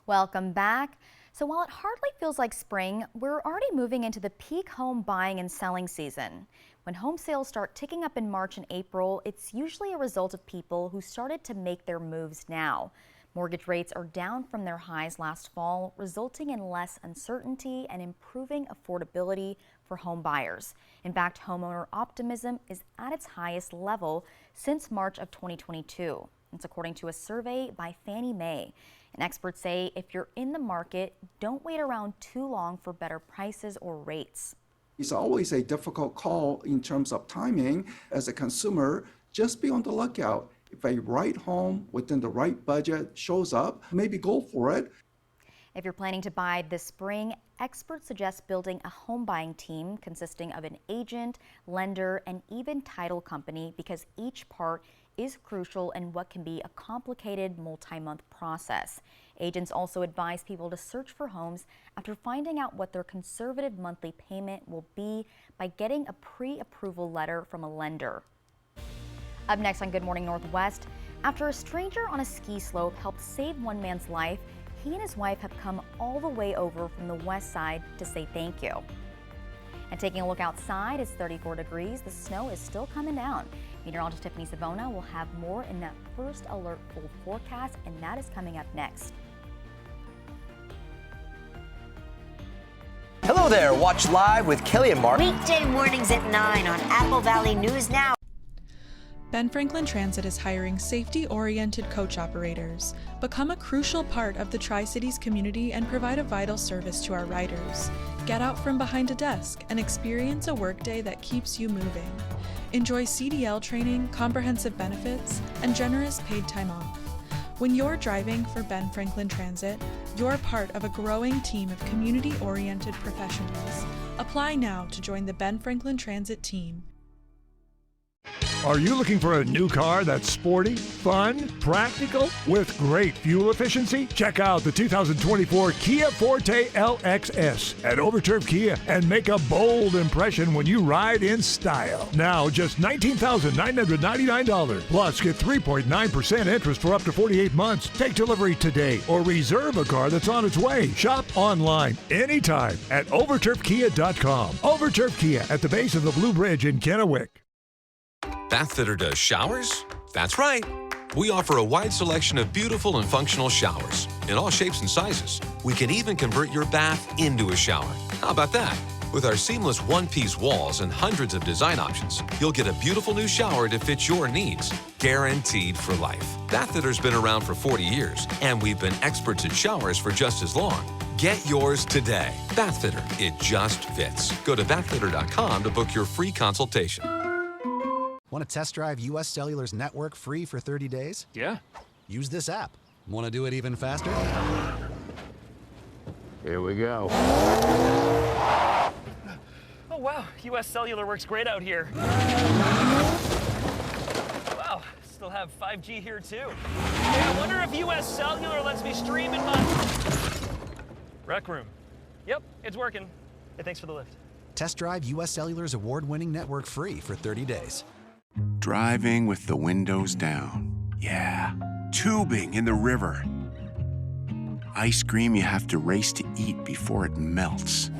Welcome back. So while it hardly feels like spring, we're already moving into the peak home buying and selling season. When home sales start ticking up in March and April, it's usually a result of people who started to make their moves now. Mortgage rates are down from their highs last fall, resulting in less uncertainty and improving affordability for home buyers. In fact, homeowner optimism is at its highest level since March of 2022. It's according to a survey by Fannie Mae. And experts say if you're in the market, don't wait around too long for better prices or rates. It's always a difficult call in terms of timing. As a consumer, just be on the lookout. If a right home within the right budget shows up, maybe go for it. If you're planning to buy this spring, experts suggest building a home buying team consisting of an agent, lender, and even title company, because each part is crucial in what can be a complicated multi-month process. Agents also advise people to search for homes after finding out what their conservative monthly payment will be by getting a pre-approval letter from a lender. Up next on Good Morning Northwest, after a stranger on a ski slope helped save one man's life, he and his wife have come all the way over from the west side to say thank you. And taking a look outside, it's 34 degrees. The snow is still coming down. Meteorologist Tiffany Savona will have more in that first alert full forecast, and that is coming up next. Hello there. Watch live with Kelly and Mark. Weekday mornings at 9 on Apple Valley News Now. Ben Franklin Transit is hiring safety-oriented coach operators. Become a crucial part of the Tri-Cities community and provide a vital service to our riders. Get out from behind a desk and experience a workday that keeps you moving. Enjoy CDL training, comprehensive benefits, and generous paid time off. When you're driving for Ben Franklin Transit, you're part of a growing team of community-oriented professionals. Apply now to join the Ben Franklin Transit team. Are you looking for a new car that's sporty, fun, practical, with great fuel efficiency? Check out the 2024 Kia Forte LXS at Overturf Kia and make a bold impression when you ride in style. Now just $19,999. Plus get 3.9% interest for up to 48 months. Take delivery today or reserve a car that's on its way. Shop online anytime at overturfkia.com. Overturf Kia at the base of the Blue Bridge in Kennewick. Bathfitter does showers? That's right. We offer a wide selection of beautiful and functional showers in all shapes and sizes. We can even convert your bath into a shower. How about that? With our seamless one-piece walls and hundreds of design options, you'll get a beautiful new shower to fit your needs, guaranteed for life. Bathfitter's been around for 40 years, and we've been experts at showers for just as long. Get yours today. Bathfitter, it just fits. Go to bathfitter.com to book your free consultation. Want to test drive U.S. Cellular's network free for 30 days? Yeah. Use this app. Want to do it even faster? Here we go. Oh, wow. U.S. Cellular works great out here. Wow. Still have 5G here, too. Hey, I wonder if U.S. Cellular lets me stream in my rec room. Yep, it's working. Hey, thanks for the lift. Test drive U.S. Cellular's award-winning network free for 30 days. Driving with the windows down. Yeah. Tubing in the river. Ice cream you have to race to eat before it melts.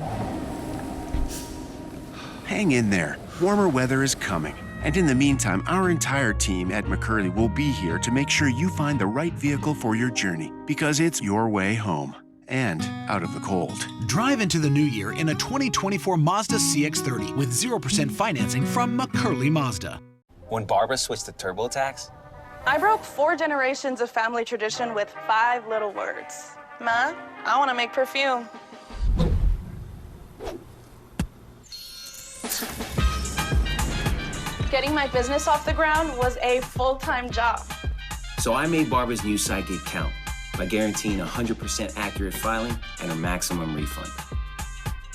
Hang in there. Warmer weather is coming. And in the meantime, our entire team at McCurley will be here to make sure you find the right vehicle for your journey, because it's your way home and out of the cold. Drive into the new year in a 2024 Mazda CX-30 with 0% financing from McCurley Mazda. When Barbara switched to TurboTax, I broke 4 generations of family tradition with 5 little words. Ma, I want to make perfume. Getting my business off the ground was a full-time job. so I made Barbara's new site gig count by guaranteeing 100% accurate filing and a maximum refund.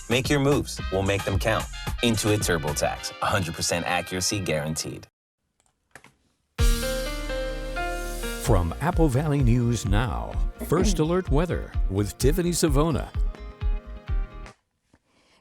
Make your moves. We'll make them count. Intuit TurboTax. 100% accuracy guaranteed. From Apple Valley News Now, First Alert Weather with Tiffany Savona.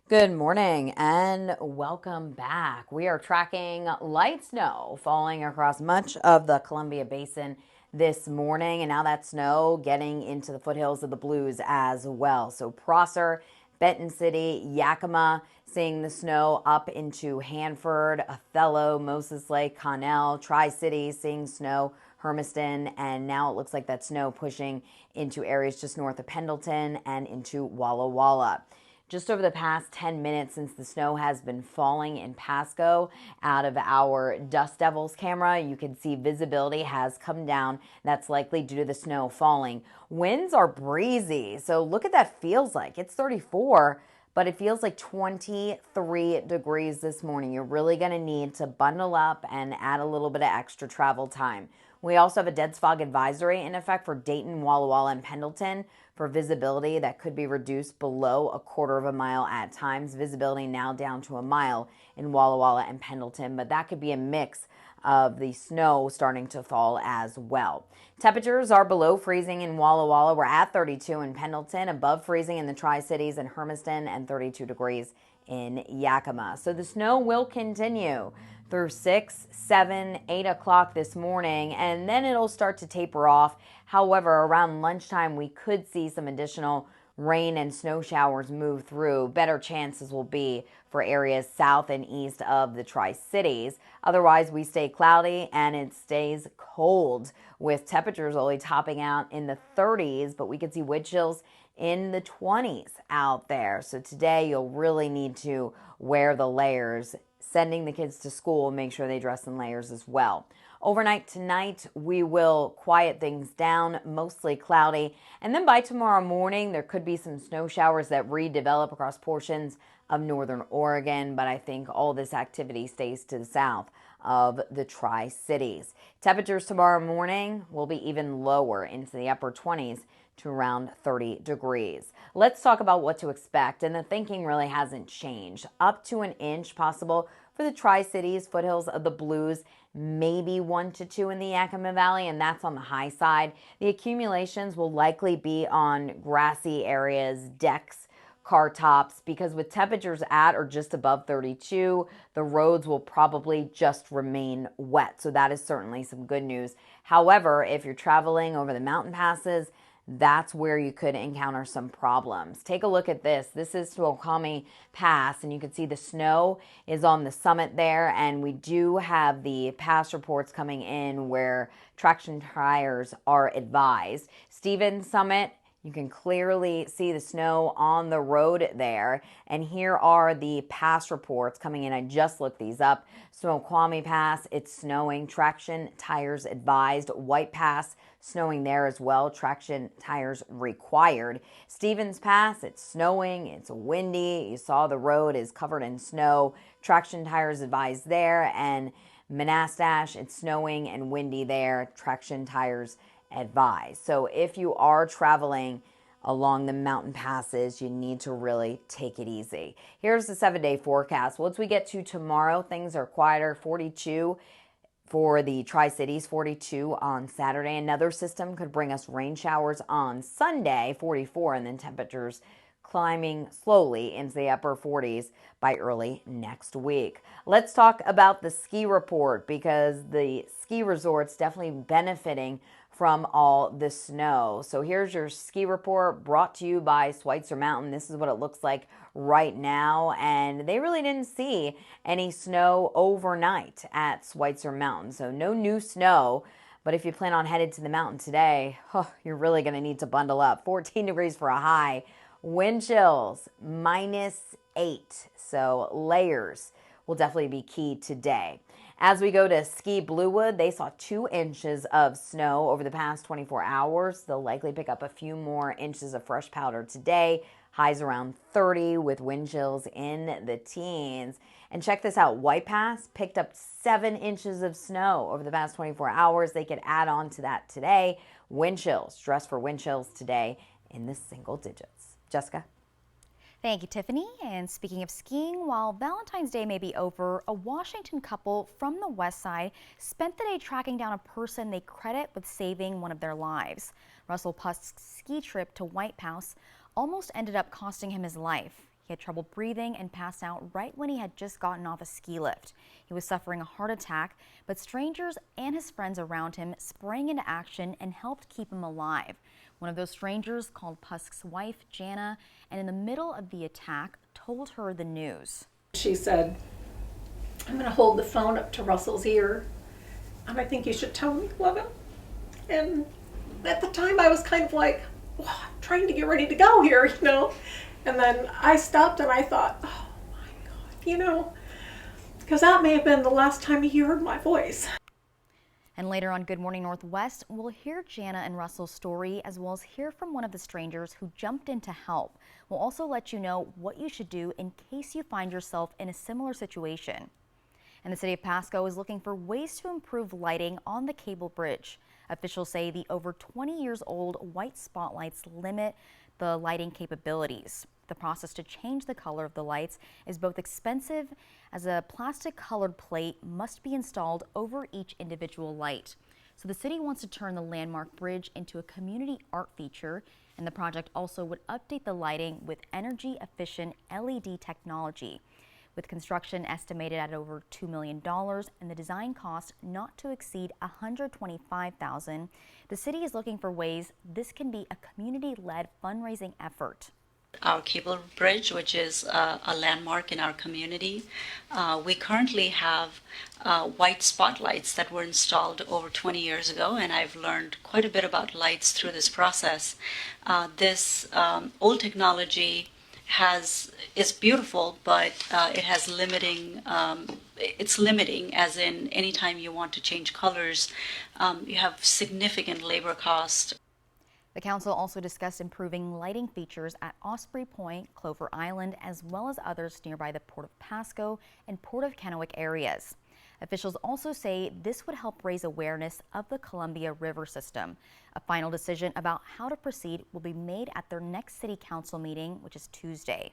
Good morning and welcome back. We are tracking light snow falling across much of the Columbia Basin this morning, and now that snow getting into the foothills of the Blues as well. So Prosser, Benton City, Yakima, seeing the snow up into Hanford, Othello, Moses Lake, Connell, Tri-Cities, seeing snow, Hermiston, and now it looks like that snow pushing into areas just north of Pendleton and into Walla Walla. Just over the past 10 minutes since the snow has been falling in Pasco, out of our Dust Devils camera, you can see visibility has come down. That's likely due to the snow falling. Winds are breezy, so look at that feels like. It's 34, but it feels like 23 degrees this morning. You're really going to need to bundle up and add a little bit of extra travel time. We also have a dense fog advisory in effect for Dayton, Walla Walla, and Pendleton for visibility that could be reduced below a quarter of a mile at times. Visibility now down to a mile in Walla Walla and Pendleton, but that could be a mix of the snow starting to fall as well. Temperatures are below freezing in Walla Walla. We're at 32 in Pendleton, above freezing in the Tri-Cities and Hermiston, and 32 degrees in Yakima. So the snow will continue through 6, 7, 8 o'clock this morning, and then it'll start to taper off. However, around lunchtime, we could see some additional rain and snow showers move through. Better chances will be for areas south and east of the Tri-Cities. Otherwise, we stay cloudy and it stays cold with temperatures only topping out in the 30s, but we could see wind chills in the 20s out there. So today you'll really need to wear the layers. Sending the kids to school, make sure they dress in layers as well. Overnight tonight, we will quiet things down, mostly cloudy. And then by tomorrow morning, there could be some snow showers that redevelop across portions of northern Oregon. But I think all this activity stays to the south of the Tri-Cities. Temperatures tomorrow morning will be even lower into the upper 20s to around 30 degrees. Let's talk about what to expect, and the thinking really hasn't changed. Up to an inch possible for the Tri-Cities, foothills of the Blues, maybe 1 to 2 in the Yakima Valley, and that's on the high side. The accumulations will likely be on grassy areas, decks, car tops, because with temperatures at or just above 32, the roads will probably just remain wet. So that is certainly some good news. However, if you're traveling over the mountain passes, that's where you could encounter some problems. Take a look at this. This is Snoqualmie Pass, and you can see the snow is on the summit there, and we do have the pass reports coming in where traction tires are advised. Stevens Summit, you can clearly see the snow on the road there. And here are the pass reports coming in. I just looked these up. Snoqualmie Pass, it's snowing. Traction tires advised. White Pass, snowing there as well. Traction tires required. Stevens Pass, it's snowing. It's windy. You saw the road is covered in snow. Traction tires advised there. And Monastash, it's snowing and windy there. Traction tires advised. So if you are traveling along the mountain passes, you need to really take it easy. Here's the 7-day forecast. Once we get to tomorrow, things are quieter. 42 for the Tri-Cities, 42 on Saturday. Another system could bring us rain showers on Sunday, 44, and then temperatures climbing slowly into the upper 40s by early next week. Let's talk about the ski report, because the ski resorts definitely benefiting from all the snow. So here's your ski report brought to you by Schweitzer Mountain. This is what it looks like right now, and they really didn't see any snow overnight at Schweitzer Mountain. So no new snow, but if you plan on headed to the mountain today, you're really going to need to bundle up. 14 degrees for a high. Wind chills, -8. So layers will definitely be key today. As we go to Ski Bluewood, they saw 2 inches of snow over the past 24 hours. They'll likely pick up a few more inches of fresh powder today. Highs around 30 with wind chills in the teens. And check this out. White Pass picked up 7 inches of snow over the past 24 hours. They could add on to that today. Wind chills, dress for wind chills today in the single digits. Jessica? Thank you, Tiffany. And speaking of skiing, while Valentine's Day may be over, a Washington couple from the West Side spent the day tracking down a person they credit with saving one of their lives. Russell Pusk's ski trip to White House almost ended up costing him his life. He had trouble breathing and passed out right when he had just gotten off a ski lift. He was suffering a heart attack, but strangers and his friends around him sprang into action and helped keep him alive. One of those strangers called Pusk's wife, Jana, and in the middle of the attack told her the news. She said, "I'm going to hold the phone up to Russell's ear, and I think you should tell him you love him." And at the time I was kind of like, I'm trying to get ready to go here, you know. And then I stopped and I thought, oh my God, you know, because that may have been the last time he heard my voice. And later on Good Morning Northwest, we'll hear Jana and Russell's story, as well as hear from one of the strangers who jumped in to help. We'll also let you know what you should do in case you find yourself in a similar situation. And the city of Pasco is looking for ways to improve lighting on the cable bridge. Officials say the over 20 years old white spotlights limit the lighting capabilities. The process to change the color of the lights is both expensive, as a plastic colored plate must be installed over each individual light. So the city wants to turn the landmark bridge into a community art feature, and the project also would update the lighting with energy efficient LED technology. With construction estimated at over $2 million and the design cost not to exceed $125,000, the city is looking for ways this can be a community-led fundraising effort. Our cable bridge, which is a landmark in our community, we currently have white spotlights that were installed over 20 years ago, and I've learned quite a bit about lights through this process. This old technology is beautiful, but it has it's limiting, as in anytime you want to change colors, you have significant labor cost. The council also discussed improving lighting features at Osprey Point, Clover Island, as well as others nearby the Port of Pasco and Port of Kennewick areas. Officials also say this would help raise awareness of the Columbia River system. A final decision about how to proceed will be made at their next city council meeting, which is Tuesday.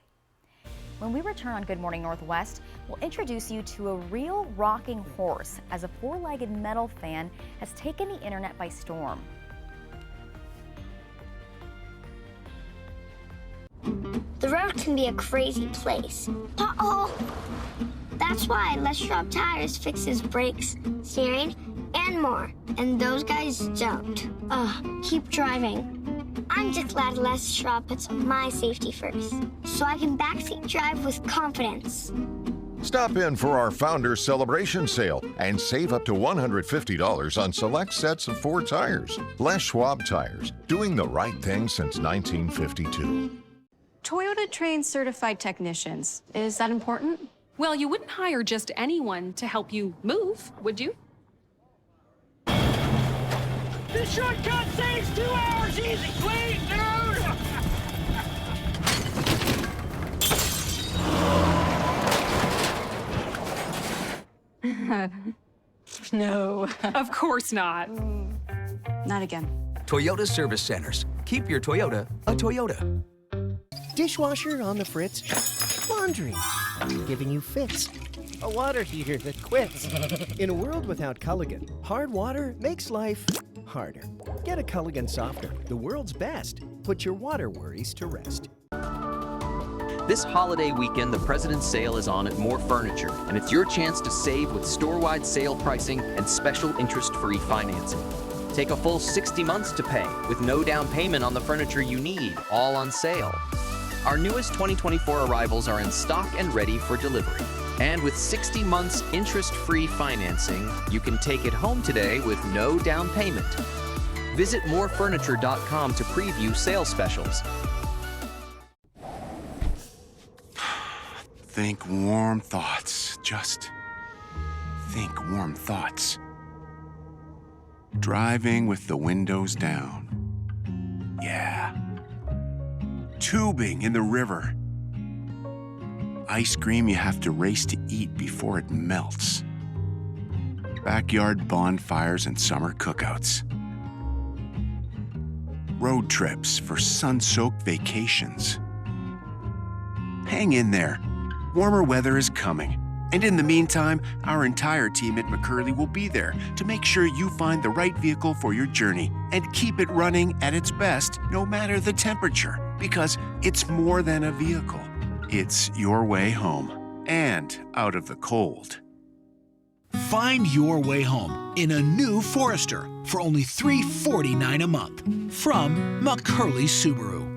When we return on Good Morning Northwest, we'll introduce you to a real rocking horse, as a four-legged metal fan has taken the internet by storm. The road can be a crazy place. Uh-oh! That's why Les Schwab Tires fixes brakes, steering, and more. And those guys don't. Keep driving. I'm just glad Les Schwab puts my safety first, so I can backseat drive with confidence. Stop in for our Founders Celebration Sale and save up to $150 on select sets of Ford tires. Les Schwab Tires, doing the right thing since 1952. Toyota trains certified technicians. Is that important? Well, you wouldn't hire just anyone to help you move, would you? This shortcut saves 2 hours easy, clean, dude! No, of course not. Not again. Toyota Service Centers. Keep your Toyota a Toyota. Dishwasher on the fritz. Laundry giving you fits. A water heater that quits. In a world without Culligan, hard water makes life harder. Get a Culligan softener, the world's best. Put your water worries to rest. This holiday weekend, the President's Sale is on at More Furniture, and it's your chance to save with store-wide sale pricing and special interest-free financing. Take a full 60 months to pay with no down payment on the furniture you need, all on sale. Our newest 2024 arrivals are in stock and ready for delivery. And with 60 months interest-free financing, you can take it home today with no down payment. Visit morefurniture.com to preview sales specials. Think warm thoughts. Just think warm thoughts. Driving with the windows down. Yeah. Tubing in the river. Ice cream you have to race to eat before it melts. Backyard bonfires and summer cookouts. Road trips for sun-soaked vacations. Hang in there. Warmer weather is coming. And in the meantime, our entire team at McCurley will be there to make sure you find the right vehicle for your journey and keep it running at its best no matter the temperature, because it's more than a vehicle. It's your way home and out of the cold. Find your way home in a new Forester for only $349 a month from McCurley Subaru.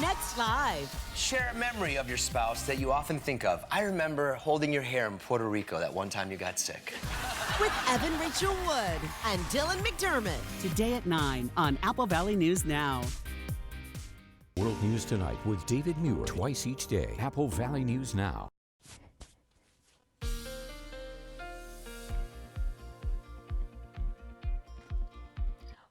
Next Live. Share a memory of your spouse that you often think of. I remember holding your hair in Puerto Rico that one time you got sick. With Evan Rachel Wood and Dylan McDermott. Today at 9 on Apple Valley News Now. World News Tonight with David Muir twice each day. Apple Valley News Now.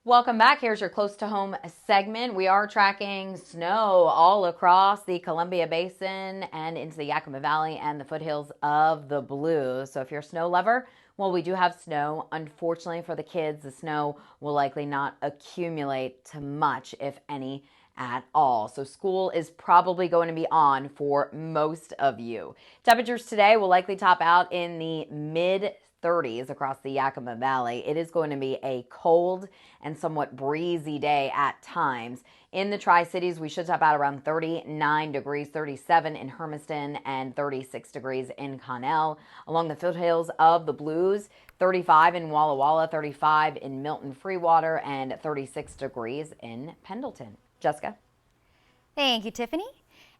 Welcome back. Here's your close to home segment. We are tracking snow all across the Columbia Basin and into the Yakima Valley and the foothills of the Blues. So if you're a snow lover, well, we do have snow. Unfortunately for the kids, the snow will likely not accumulate to much, if any, at all. So school is probably going to be on for most of you. Temperatures today will likely top out in the mid 30s across the Yakima Valley. It is going to be a cold and somewhat breezy day at times. In the Tri-Cities, we should top out around 39 degrees, 37 in Hermiston, and 36 degrees in Connell. Along the foothills of the Blues, 35 in Walla Walla, 35 in Milton Freewater, and 36 degrees in Pendleton. Jessica? Thank you, Tiffany.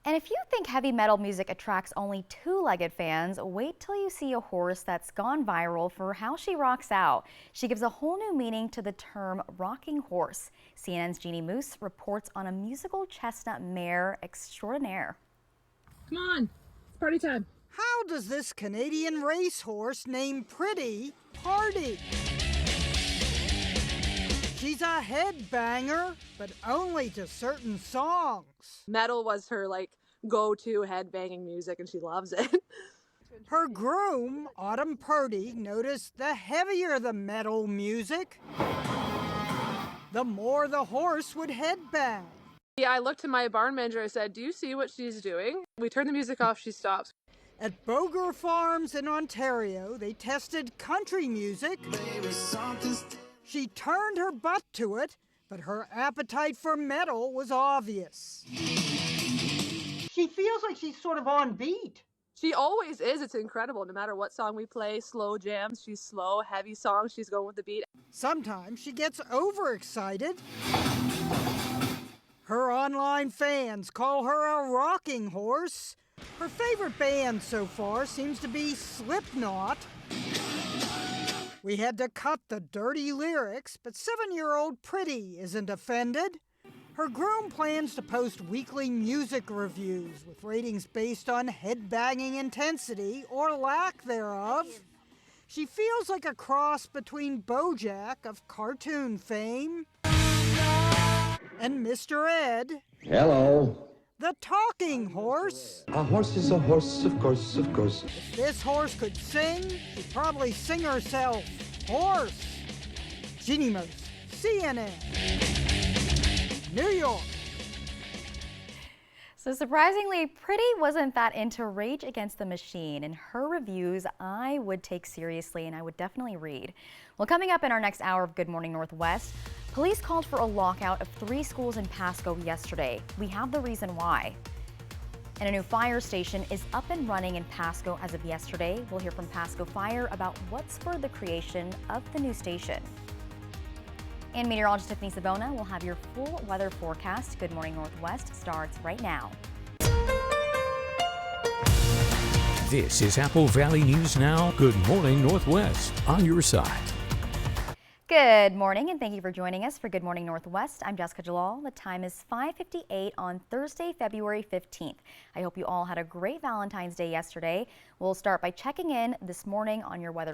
And if you think heavy metal music attracts only two-legged fans, wait till you see a horse that's gone viral for how she rocks out. She gives a whole new meaning to the term rocking horse. CNN's Jeannie Moose reports on a musical chestnut mare extraordinaire. Come on, it's party time. How does this Canadian racehorse named Pretty party? She's a headbanger, but only to certain songs. Metal was her go-to headbanging music, and she loves it. Her groom, Autumn Purdy, noticed the heavier the metal music, the more the horse would headbang. Yeah, I looked to my barn manager. I said, "Do you see what she's doing?" We turn the music off, she stops. At Boger Farms in Ontario, they tested country music. She turned her butt to it, but her appetite for metal was obvious. She feels like she's sort of on beat. She always is. It's incredible. No matter what song we play, slow jams, she's slow. Heavy songs, she's going with the beat. Sometimes she gets overexcited. Her online fans call her a rocking horse. Her favorite band so far seems to be Slipknot. We had to cut the dirty lyrics, but 7-year-old Pretty isn't offended. Her groom plans to post weekly music reviews with ratings based on headbanging intensity or lack thereof. She feels like a cross between BoJack of cartoon fame and Mr. Ed, Hello. the talking horse. A horse is a horse, of course, of course. If this horse could sing, she'd probably sing herself. Horse. Jeannie Moose, CNN, New York. So surprisingly, Pretty wasn't that into Rage Against the Machine, and her reviews I would take seriously and I would definitely read. Well, coming up in our next hour of Good Morning Northwest, police called for a lockout of 3 schools in Pasco yesterday. We have the reason why. And a new fire station is up and running in Pasco as of yesterday. We'll hear from Pasco Fire about what spurred the creation of the new station. And meteorologist Tiffany Savona will have your full weather forecast. Good Morning Northwest starts right now. This is Apple Valley News Now. Good Morning Northwest on your side. Good morning, and thank you for joining us for Good Morning Northwest. I'm Jessica Jalal. The time is 5:58 on Thursday, February 15th. I hope you all had a great Valentine's Day yesterday. We'll start by checking in this morning on your weather